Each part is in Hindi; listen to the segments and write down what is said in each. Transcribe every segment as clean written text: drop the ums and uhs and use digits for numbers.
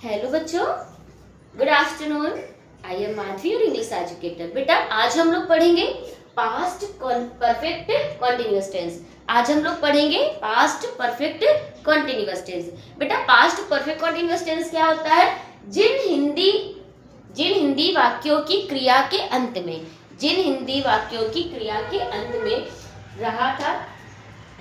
हेलो बच्चों, good afternoon. I am Madhavi और इंग्लिश एजुकेटर। बेटा आज हम लोग पढ़ेंगे पास्ट परफेक्ट कॉन्टिन्यूअस टेंस। आज हम लोग पढ़ेंगे पास्ट परफेक्ट कॉन्टिन्यूअस टेंस। बेटा पास्ट परफेक्ट कॉन्टिन्यूअस टेंस क्या होता है? जिन हिंदी वाक्यों की क्रिया के अंत में, जिन हिंदी वाक्यों की क्रिया के अंत में रहा था,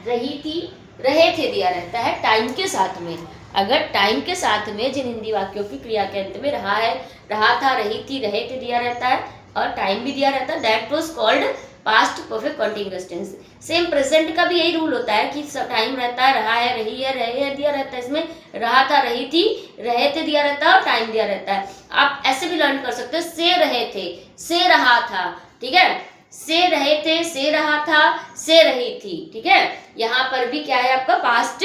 रही थी, रहे थे दिया रहता है टाइम के साथ में। अगर टाइम के साथ में जिन हिंदी वाक्यों की क्रिया के अंत में रहा है, रहा था, रही थी, रहे थे दिया रहता है और टाइम भी दिया रहता है, that was called past perfect continuous tense. Same present का भी यही रूल होता है कि टाइम रहता है, रहा है, रही है, रहे है दिया रहता है। इसमें रहा था, रही थी, रहे थे दिया रहता है और टाइम दिया रहता है। आप ऐसे भी लर्न कर सकते हो, से रहे थे, से रहा था, ठीक है, से रहे थे, से रहा था, से रही थी, ठीक है। यहाँ पर भी क्या है आपका पास्ट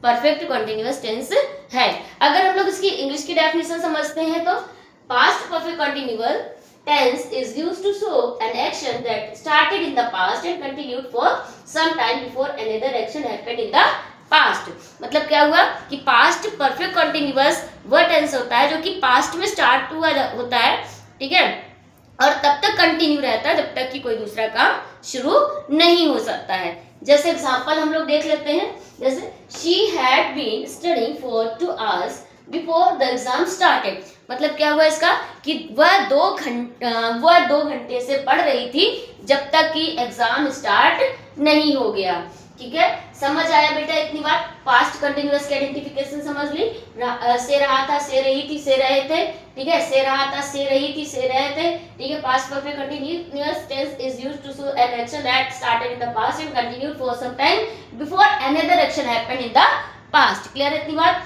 परफेक्ट कॉन्टिन्यूअस टेंस है। अगर हम लोग इसकी इंग्लिश की डेफिनेशन समझते हैं तो past perfect continuous tense is used to show an action that started in the past and continued for some time before another action happened in the past। मतलब क्या हुआ कि पास्ट परफेक्ट कॉन्टिन्यूअस वह टेंस होता है जो कि पास्ट में स्टार्ट हुआ होता है, ठीक है, और तब तक कंटिन्यू रहता है जब तक कि कोई दूसरा काम शुरू नहीं हो सकता है। जैसे एग्जांपल हम लोग देख लेते हैं, जैसे she had been studying for 2 hours before the exam started। मतलब क्या हुआ इसका कि वह 2 घंटे से पढ़ रही थी जब तक कि एग्जाम स्टार्ट नहीं हो गया, ठीक है। समझ आया बेटा? इतनी बात पास्ट कंटिन्यूअस की आइडेंटिफिकेशन समझ ली। से रहा था, से रही थी, से रहे थे, ठीक है, से रहा था, से रही थी, से रहे थे, ठीक है। Past perfect continuous tense is used to show an action that started in the past and continued for some time before another action happened in the past. Clear है इतनी बात?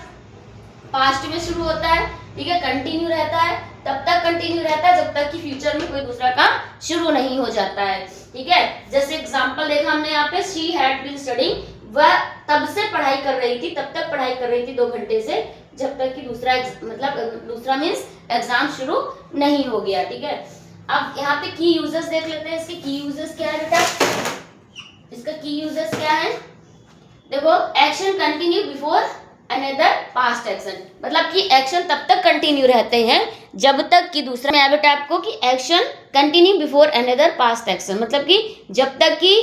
पास्ट में शुरू होता है, ठीक है, कंटिन्यू रहता है, तब तक कंटिन्यू रहता है जब तक कि फ्यूचर में कोई दूसरा काम शुरू नहीं हो जाता है, ठीक है। जैसे एग्जांपल देखा हमने यहाँ पे, शी हैड बीन स्टडीइंग, वह तब से पढ़ाई कर रही थी, तब तक पढ़ाई कर रही थी 2 घंटे से जब तक कि दूसरा मीन्स एग्जाम शुरू नहीं हो गया, ठीक है। अब यहाँ पे की यूजर्स देख लेते हैं। इसके की यूजर्स क्या है बेटा? इसका की यूजर्स क्या है? देखो, action continue before another past action, मतलब कि एक्शन तब तक कंटिन्यू रहते हैं जब तक कि दूसरा में बेटा आपको कि action continue before another past action, मतलब कि जब तक कि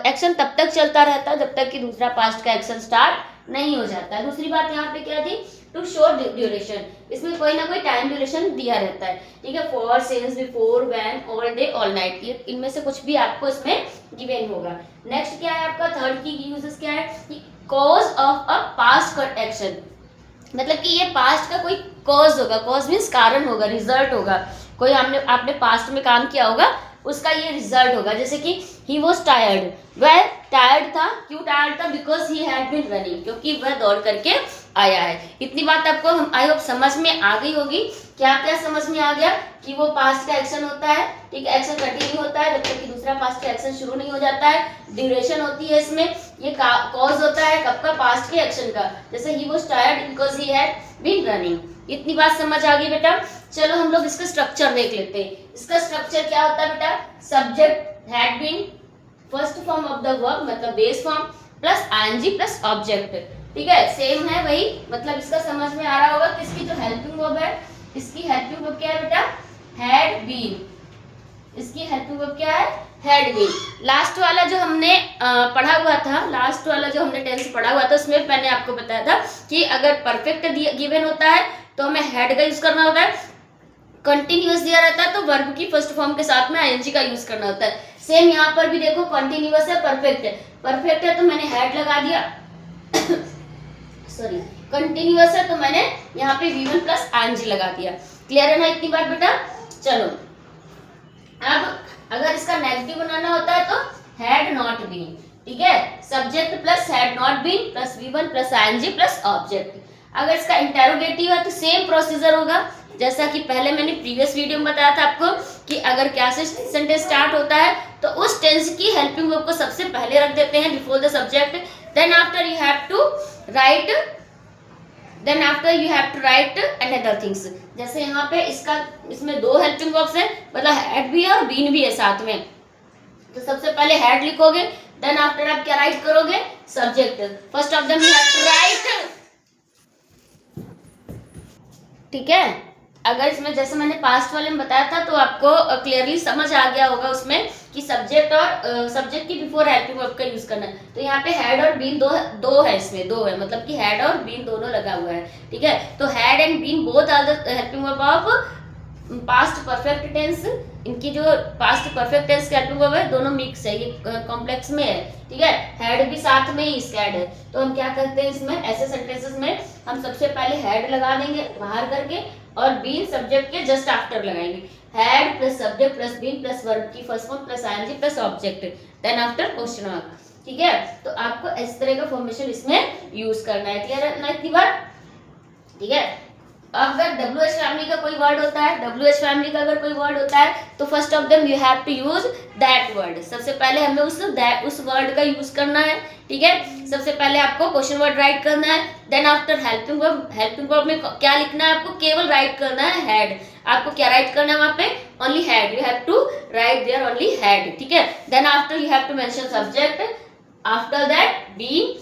एक्शन तब तक चलता रहता है जब तक कि दूसरा पास्ट का एक्शन स्टार्ट नहीं हो जाता है। दूसरी बात यहाँ पे क्या थी? टू शो ड्यूरेशन, इसमें कोई ना कोई टाइम ड्यूरेशन दिया रहता है, ठीक है। For, since, before, when, all day, all night, ये इनमें से कुछ भी आपको इसमें गिवन होगा। नेक्स्ट क्या है आपका? थर्ड की यूजेस क्या है? Cause of a past action, मतलब कि ये पास्ट का कोई कॉज होगा, कॉज मीन्स कारण होगा, रिजल्ट होगा, कोई आपने पास्ट में काम किया होगा उसका ये रिजल्ट होगा। जैसे कि ही वॉज टायर्ड, वह टायर्ड था, क्यों टायर्ड था? Because he had been running, क्योंकि वह दौड़ करके आया है। इतनी बात आपको हम आई होप समझ में आ गई होगी। क्या क्या समझ में आ गया? कि वो पास्ट का एक्शन होता है, ठीक है, एक्शन कंटिन्यू होता है जब तक कि दूसरा पास्ट का एक्शन शुरू नहीं हो जाता है। ड्यूरेशन होती है इसमें, ये कॉज होता है कब का? पास्ट के एक्शन का। जैसे he was tired because he had been running. इतनी बात समझ आ गई बेटा? चलो हम लोग इसका स्ट्रक्चर देख लेते हैं। इसका स्ट्रक्चर क्या होता है बेटा? Subject had been, first form of the verb मतलब base form, plus ING plus object, ठीक है, सेम है वही। मतलब इसका समझ में आ रहा होगा कि इसकी जो हेल्पिंग वर्ब है, इसकी हेल्पिंग वर्ब क्या है बेटा? Had been. इसकी हेल्पिंग वर्ब क्या है? Had been. लास्ट वाला जो हमने पढ़ा हुआ था, लास्ट वाला जो हमने टेंस पढ़ा हुआ था उसमें मैंने आपको बताया था कि अगर परफेक्ट गिवन होता है तो हमें हैड का यूज करना होता है, कंटिन्यूअस दिया रहता है तो वर्ब की फर्स्ट फॉर्म के साथ में आईएनजी का यूज करना होता है। सेम यहाँ पर भी देखो, कंटिन्यूअस है, परफेक्ट है, परफेक्ट है तो मैंने हैड लगा दिया सॉरी, कंटिन्यूअस है तो मैंने यहाँ पे V1 प्लस आईएनजी लगा दिया। क्लियर है ना इतनी बात बेटा? चलो अब अगर इसका नेगेटिव बनाना होता है तो हैड नॉट बीन, ठीक है, subject plus had not been plus V1 plus ING plus object. अगर इसका इंटेरोगेटिव है तो सेम प्रोसीजर होगा जैसा कि पहले मैंने प्रीवियस वीडियो में बताया था आपको कि अगर क्या से सेंटेंस स्टार्ट होता है तो उस टेंस की हेल्पिंग वर्ब को सबसे पहले रख देते हैं before the subject, then after you have to write another things. जैसे यहाँ पे इसमें 2 हेल्पिंग वर्ब्स है, मतलब हैड भी है और बीन भी है साथ में, तो सबसे पहले हैड लिखोगे, देन आफ्टर आप क्या राइट करोगे? Subject. First of them you have to write ठीक है। अगर इसमें जैसे मैंने पास्ट वाले में बताया था तो आपको क्लियरली समझ आ गया होगा उसमें कि सब्जेक्ट और सब्जेक्ट की बिफोर हेल्पिंग वर्ब का यूज करना है। तो यहाँ पे हैड और बीन दो है, इसमें दो है, मतलब कि हैड और बीन दोनों लगा हुआ है, ठीक है। तो had and been both are the helping verb of past perfect tense. इनकी जो पास्ट परफेक्ट टेंस के हेल्पिंग वर्ब है दोनों मिक्स है, ये कॉम्प्लेक्स में है, ठीक है। हैड भी साथ में ही इसका ऐड है। तो हम क्या करते हैं इसमें, ऐसे सेंटेंसेस में हम सबसे पहले हैड लगा देंगे बाहर करके और बीन सब्जेक्ट के जस्ट आफ्टर लगाएंगे। Had plus subject plus been plus verb की first form plus ING plus object, then after question mark, ठीक है। तो आपको इस तरह का फॉर्मेशन इसमें यूज करना है, क्लियर है ना इतनी बार, ठीक है। अगर WH फैमिली का कोई वर्ड होता है, WH फैमिली का अगर कोई वर्ड होता है तो first of them you have to use that word. सबसे पहले हमें उस वर्ड का यूज करना है, ठीक है। सबसे पहले आपको क्वेश्चन वर्ड राइट करना है, देन आफ्टर हेल्पिंग वर्ब में क्या लिखना है आपको, केवल राइट करना है हैड। आपको क्या राइट करना है वहां पे, only had, you have to write there only had, ठीक है। Then after you have to mention subject, after that been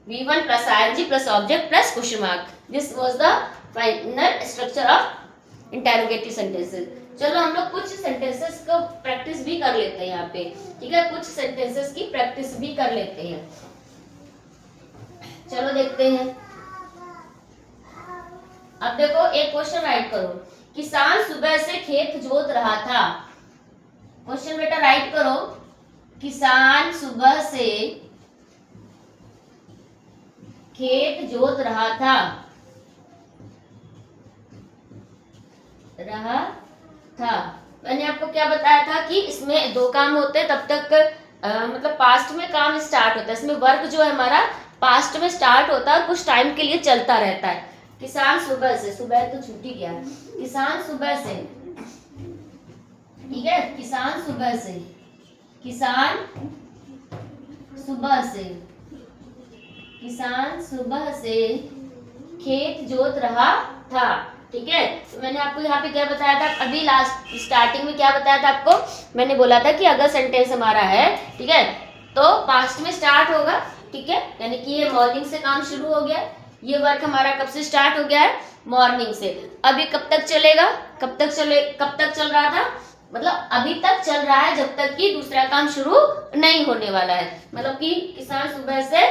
V1 plus ing plus object plus question mark. This was the final structure of interrogative sentences. चलो हम लोग कुछ सेंटेंसेस को प्रैक्टिस भी कर लेते हैं यहाँ पे, ठीक है। कुछ सेंटेंसेस की प्रैक्टिस भी कर लेते हैं, चलो देखते हैं। अब देखो एक क्वेश्चन राइट करो, किसान सुबह से खेत जोत रहा था। क्वेश्चन बेटा राइट करो, किसान सुबह से खेत जोत रहा था, मैंने आपको क्या बताया था कि इसमें दो काम होते हैं तब तक मतलब पास्ट में काम स्टार्ट होता है, इसमें वर्क जो है हमारा पास्ट में स्टार्ट होता है और कुछ टाइम के लिए चलता रहता है। किसान सुबह से, सुबह तो छुट्टी गया, किसान सुबह से, ठीक है। किसान सुबह से, किसान सुबह से, किसान सुबह से खेत जोत रहा था, ठीक है। तो मैंने आपको यहाँ पे क्या बताया था, अभी लास्ट स्टार्टिंग में क्या बताया था आपको, मैंने बोला था कि अगर सेंटेंस हमारा है, ठीक है, तो पास्ट में स्टार्ट होगा, ठीक है। यानी कि ये मॉर्निंग से काम शुरू हो गया, ये वर्क हमारा कब से स्टार्ट हो गया है, मॉर्निंग से। अभी कब तक चलेगा, कब तक चल रहा था, मतलब अभी तक चल रहा है जब तक कि दूसरा काम शुरू नहीं होने वाला है। मतलब कि किसान सुबह से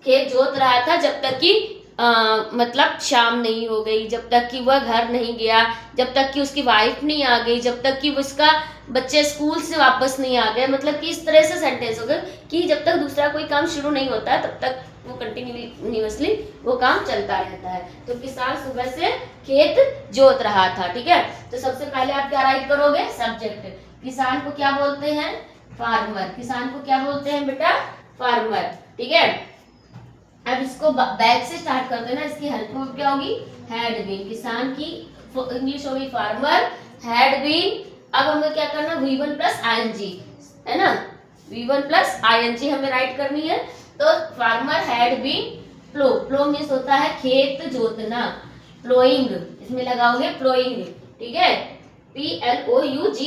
खेत जोत रहा था जब तक कि मतलब शाम नहीं हो गई, जब तक कि वह घर नहीं गया, जब तक कि उसकी वाइफ नहीं आ गई, जब तक कि उसका बच्चे स्कूल से वापस नहीं आ गए। मतलब कि इस तरह से सेंटेंस हो गए कि जब तक दूसरा कोई काम शुरू नहीं होता है तब तक वो कंटिन्यूसली वो काम चलता रहता है। तो किसान सुबह से खेत जोत रहा था, ठीक है। तो सबसे पहले आप क्या राइट करोगे, सब्जेक्ट। किसान को क्या बोलते हैं, फार्मर। किसान को क्या बोलते हैं बेटा, फार्मर, ठीक है। अब इसको बैक से स्टार्ट करते हैं ना, इसकी हेल्प में क्या होगी, हैड बीन। किसान की इंग्लिश होगी फार्मर, हैड बीन। अब हमें क्या करना, V1 प्लस आईएनजी, है ना, V1 प्लस आईएनजी हमें राइट करनी है। तो farmer had been plough, plough means होता है खेत जोतना, प्लोइंग, इसमें लगाओगे प्लोइंग, ठीक है, PLOUGH,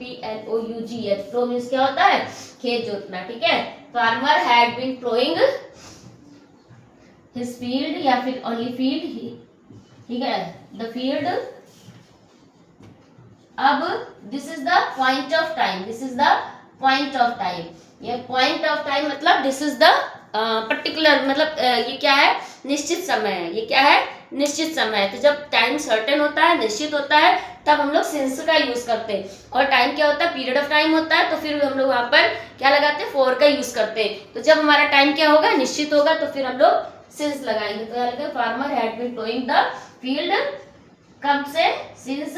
PLOUGH, प्लो मीन्स क्या होता है, खेत जोतना, ठीक है। Farmer had been ploughing his field या फिर only field, ठीक है, the field। अब this is the point of time, this is the point of time, ये point of time मतलब this is the particular, मतलब ये क्या है, निश्चित समय है, ये क्या है, निश्चित समय है। तो जब टाइम सर्टेन होता है, निश्चित होता है, तब हम लोग सिंस का यूज करते हैं। और टाइम क्या होता है, पीरियड ऑफ टाइम होता है, तो फिर हम लोग वहां पर क्या लगाते हैं, फॉर का यूज करते हैं। तो जब हमारा टाइम क्या होगा, निश्चित होगा, तो फिर हम लोग सिंस लगाएंगे। तो क्या लगेगा, farmer had been ploughing the field, कब से, सिंस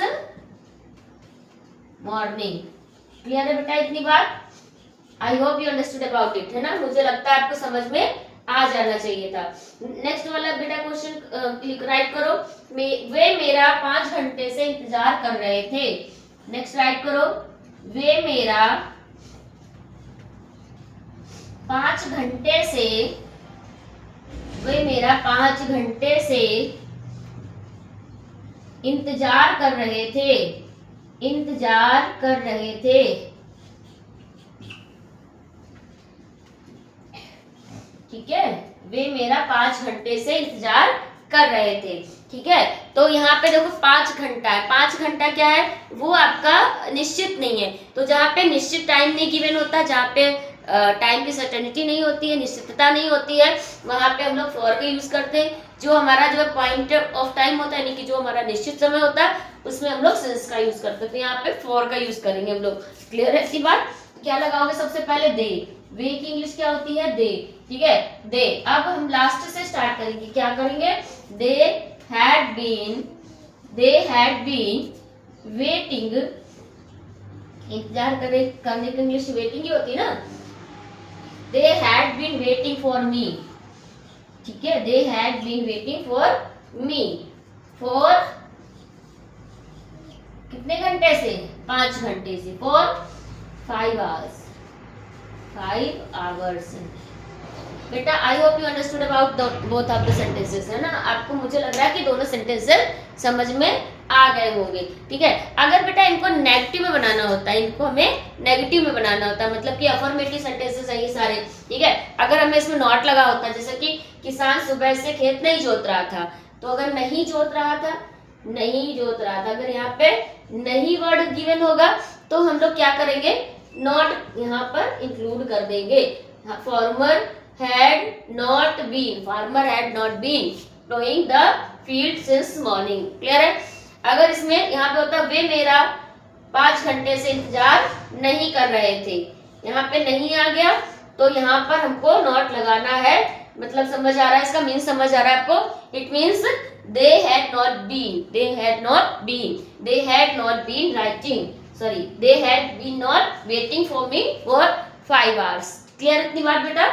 मॉर्निंग। क्लियर है बेटा इतनी बात, I hope you understood about it, है ना। मुझे लगता है आपको समझ में आ जाना चाहिए था। नेक्स्ट वाला बेटा क्वेश्चन राइट करो, वे मेरा 5 घंटे से इंतजार कर रहे थे। नेक्स्ट राइट करो, वे मेरा 5 घंटे से, वे मेरा 5 घंटे से इंतजार कर रहे थे, इंतजार कर रहे थे, ठीक है। वे मेरा 5 घंटे से इंतजार कर रहे थे। ठीक है, तो यहाँ पे देखो 5 घंटा है, 5 घंटा क्या है, वो आपका निश्चित नहीं है। तो जहाँ पे निश्चित टाइम नहीं गिवन होता, जहाँ पे टाइम की सर्टेनिटी नहीं होती है, निश्चितता नहीं होती है, वहाँ पे हम लोग फॉर का यूज करते हैं। जो हमारा जो पॉइंट ऑफ टाइम होता है, यानी कि जो हमारा निश्चित समय होता है, उसमें हम लोग सिंस का यूज करते हैं। तो यहाँ पे फॉर का यूज करेंगे हम लोग। क्लियर है इसकी बात? क्या लगाओगे सबसे पहले? दे। वे की इंग्लिश क्या होती है? दे। ठीक है, दे। अब हम लास्ट से स्टार्ट करेंगे। क्या करेंगे? दे हैड बीन वेटिंग, इंतजार करने की इंग्लिश वेटिंग ही होती है ना। They had been waiting for me. ठीक है, they had been waiting for me for कितने घंटे से? 5 घंटे से। For 5 hours, 5 hours. बेटा I hope you understood about both of the sentences, है ना। आपको, मुझे लग रहा है कि दोनों सेंटेंसेस समझ में आ गए होंगे। ठीक है, अगर बेटा इनको नेगेटिव में बनाना होता है, इनको हमें नेगेटिव में बनाना होता है, मतलब कि अफर्मेटिव सेंटेंसेस है ये सारे। ठीक है, अगर हमें इसमें नॉट लगा होता है, जैसे कि किसान सुबह से खेत नहीं जोत रहा था, तो अगर नहीं जोत रहा था, नहीं जोत रहा था, अगर यहाँ पे नहीं वर्ड गिवन होगा, तो हम लोग क्या करेंगे? नॉट यहाँ पर इंक्लूड कर देंगे। Farmer had not been plowing the field since morning। Clear है? अगर इसमें यहाँ पे होता वे मेरा 5 घंटे से इंतजार नहीं कर रहे थे, यहाँ पे नहीं आ गया, तो यहाँ पर हमको नॉट लगाना है। मतलब समझ आ रहा है? इसका मीन समझ आ रहा है आपको? It means they had not been not waiting for me for 5 hours। Clear इतनी बात बेटा?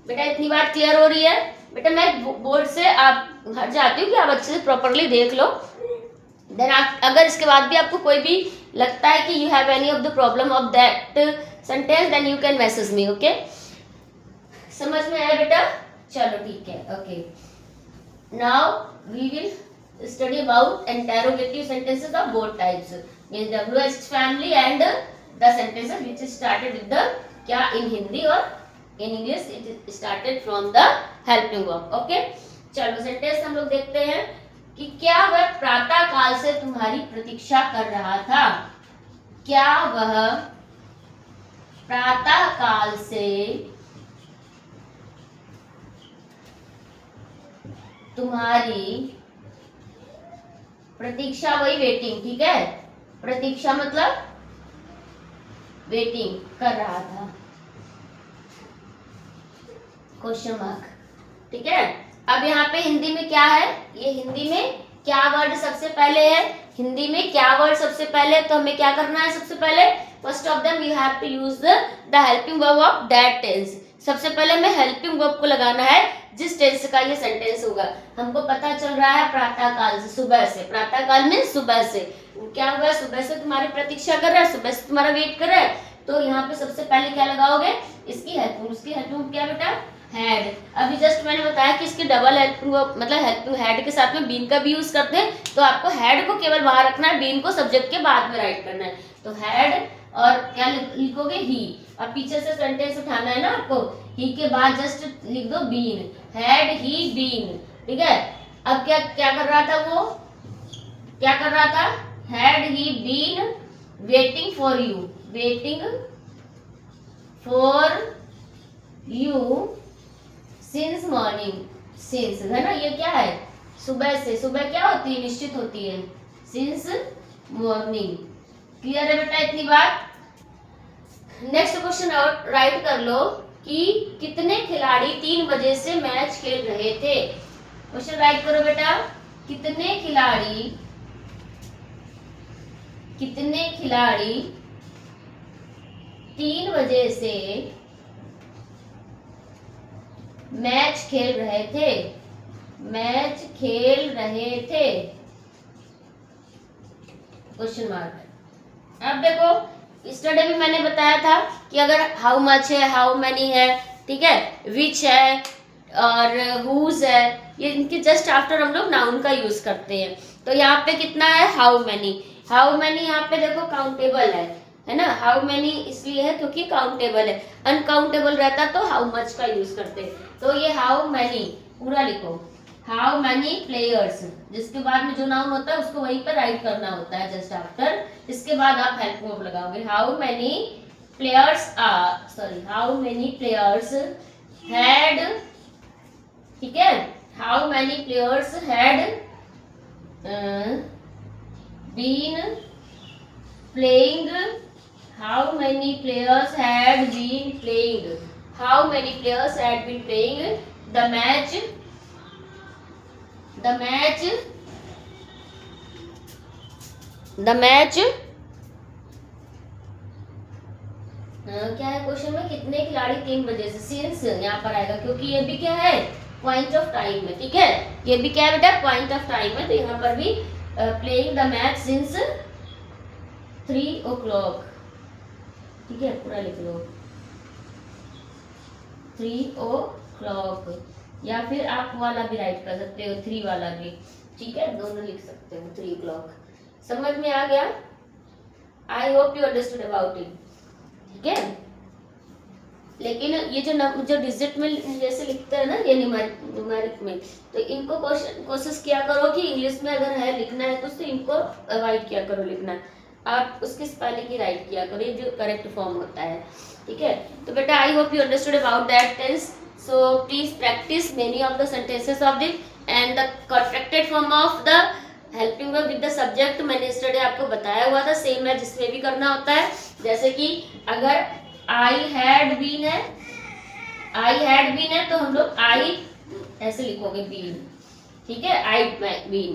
बेटा इतनी बात क्लियर हो रही है? बेटा मैं बोर्ड से आप हट जाती हूँ कि आप अच्छे से प्रॉपरली देख लो। देन अगर इसके बाद भी आपको कोई भी लगता है कि you have any of the problem of that sentence, then you can message me. Okay, समझ में आया बेटा? चलो ठीक है। Okay, now we will study about interrogative sentences of both types, means WH family and the sentences which started with the क्या इन हिंदी और in English it started from the helping verb। Okay, चलो सेंटेंस हम लोग देखते हैं कि क्या वह प्रातः काल से तुम्हारी प्रतीक्षा कर रहा था। क्या वह प्रातः काल से तुम्हारी प्रतीक्षा, वही वेटिंग। ठीक है, प्रतीक्षा मतलब वेटिंग कर रहा था, क्वेश्चन मार्क। ठीक है, अब यहाँ पे हिंदी में क्या है? ये हिंदी में क्या वर्ड सबसे पहले है? हिंदी में क्या वर्ड सबसे पहले? तो हमें क्या करना है? सबसे पहले first of them we have to use the helping verb of that tense. सबसे पहले हमें हेल्पिंग वर्ब को लगाना है जिस टेंस का ये सेंटेंस होगा। हमको पता चल रहा है प्रातः काल से, सुबह से। प्रातः काल में सुबह से। क्या हुआ? सुबह से तुम्हारी प्रतीक्षा कर रहा है, सुबह से तुम्हारा वेट कर रहा है, तो यहाँ पे सबसे पहले क्या लगाओगे? इसकी हेल्पिंग। उसकी हेल्पिंग क्या बेटा? हैड। अभी जस्ट मैंने बताया कि इसके डबल हेल्पिंग मतलब हेल्पिंग हैड के साथ में बीन का भी यूज करते हैं, तो आपको हैड को केवल बाहर रखना है, बीन को सब्जेक्ट के बाद में राइट करना है। तो हैड और क्या लिखोगे? ही। और पीछे से सेंटेंस उठाना है ना आपको, ही के बाद जस्ट लिख दो बीन। Had he been. ठीक है, अब क्या क्या कर रहा था वो? क्या कर रहा था? Had he been waiting for you, waiting for you since morning. Since है ना, ये क्या है? सुबह से। सुबह क्या होती है? निश्चित होती है, सिंस मॉर्निंग। क्लियर है बेटा इतनी बात? नेक्स्ट क्वेश्चन राइट कर लो कि कितने खिलाड़ी 3 बजे से मैच खेल रहे थे। क्वेश्चन राइट करो बेटा, कितने खिलाड़ी 3 बजे से मैच खेल रहे थे। मैच खेल रहे थे, क्वेश्चन मार्क। अब देखो स्टडी में मैंने बताया था कि अगर हाउ मच है, हाउ मैनी है, ठीक है, विच है और हुज है, ये इनके जस्ट आफ्टर हम लोग नाउन का यूज करते हैं। तो यहाँ पे कितना है? How many. हाउ मैनी यहाँ पे देखो काउंटेबल है ना। हाउ मैनी इसलिए है क्योंकि काउंटेबल है। अनकाउंटेबल रहता तो हाउ मच का यूज करते। तो ये हाउ मैनी पूरा लिखो, हाउ मैनी प्लेयर्स, जिसके बाद में जो नाउन होता है उसको वहीं पर राइट करना होता है जस्ट आफ्टर, इसके बाद आप हेल्प वर्ब लगाओगे। How many players are, sorry how many players had, ठीक है, how many players had been playing, how many players had been playing, how many players had been playing the match, the match, the match, क्या है क्वेश्चन में, कितने खिलाड़ी 3 बजे से, सिंस यहाँ पर आएगा क्योंकि ये भी क्या है पॉइंट ऑफ टाइम है, ठीक है, ये भी क्या है बेटा पॉइंट ऑफ टाइम है, तो यहाँ पर भी playing the match since 3 o'clock, ठीक है, पूरा लिख लो 3 o'clock, या फिर आप वाला भी राइट कर सकते हो 3 वाला भी, ठीक है, दोनों लिख सकते हो 3 o'clock। समझ में आ गया? आई hope you understood about it, ठीक है। लेकिन ये जो डिजिट में जैसे लिखते हैं ना, ये न्यूमेरिक में, तो इनको कोशिश किया करो कि इंग्लिश में अगर है लिखना है कुछ तो इनको अवॉइड किया करो लिखना, आप उसकी स्पेलिंग ही राइट किया करो, ये जो करेक्ट फॉर्म होता है, ठीक है। तो बेटा I hope you understood about that tense, so please practise many of the sentences of this and the contracted form of the helping verb with the subject मैंने यस्टरडे आपको बताया हुआ था, सेम है जिसमें भी करना होता है। जैसे कि अगर आई हैड बीन है, आई हैड बीन है तो हम लोग आई ऐसे लिखोगे बीन, ठीक है, आई बीन,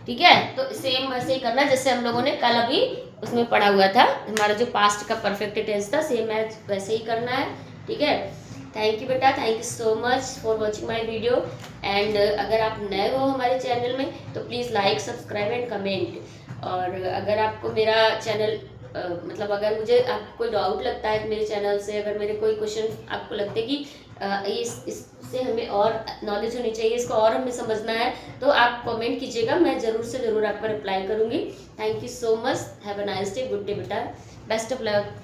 ठीक है, तो सेम वैसे ही करना जैसे हम लोगों ने कल अभी उसमें पढ़ा हुआ था, हमारा जो पास्ट का परफेक्ट टेंस था, सेम है वैसे ही करना है, ठीक है। थैंक यू बेटा, thank you so much for watching my video, and अगर आप नए हो हमारे चैनल में तो please like subscribe and comment, और अगर आपको मेरा चैनल मतलब अगर मुझे आपको कोई डाउट लगता है मेरे चैनल से, अगर मेरे कोई क्वेश्चन आपको लगते कि इससे हमें और नॉलेज होनी चाहिए, इसको और हमें समझना है, तो आप कमेंट कीजिएगा, मैं ज़रूर से ज़रूर आपका रिप्लाई करूँगी। Thank you so much, have a nice day, good day बेटा, बेस्ट ऑफ लक।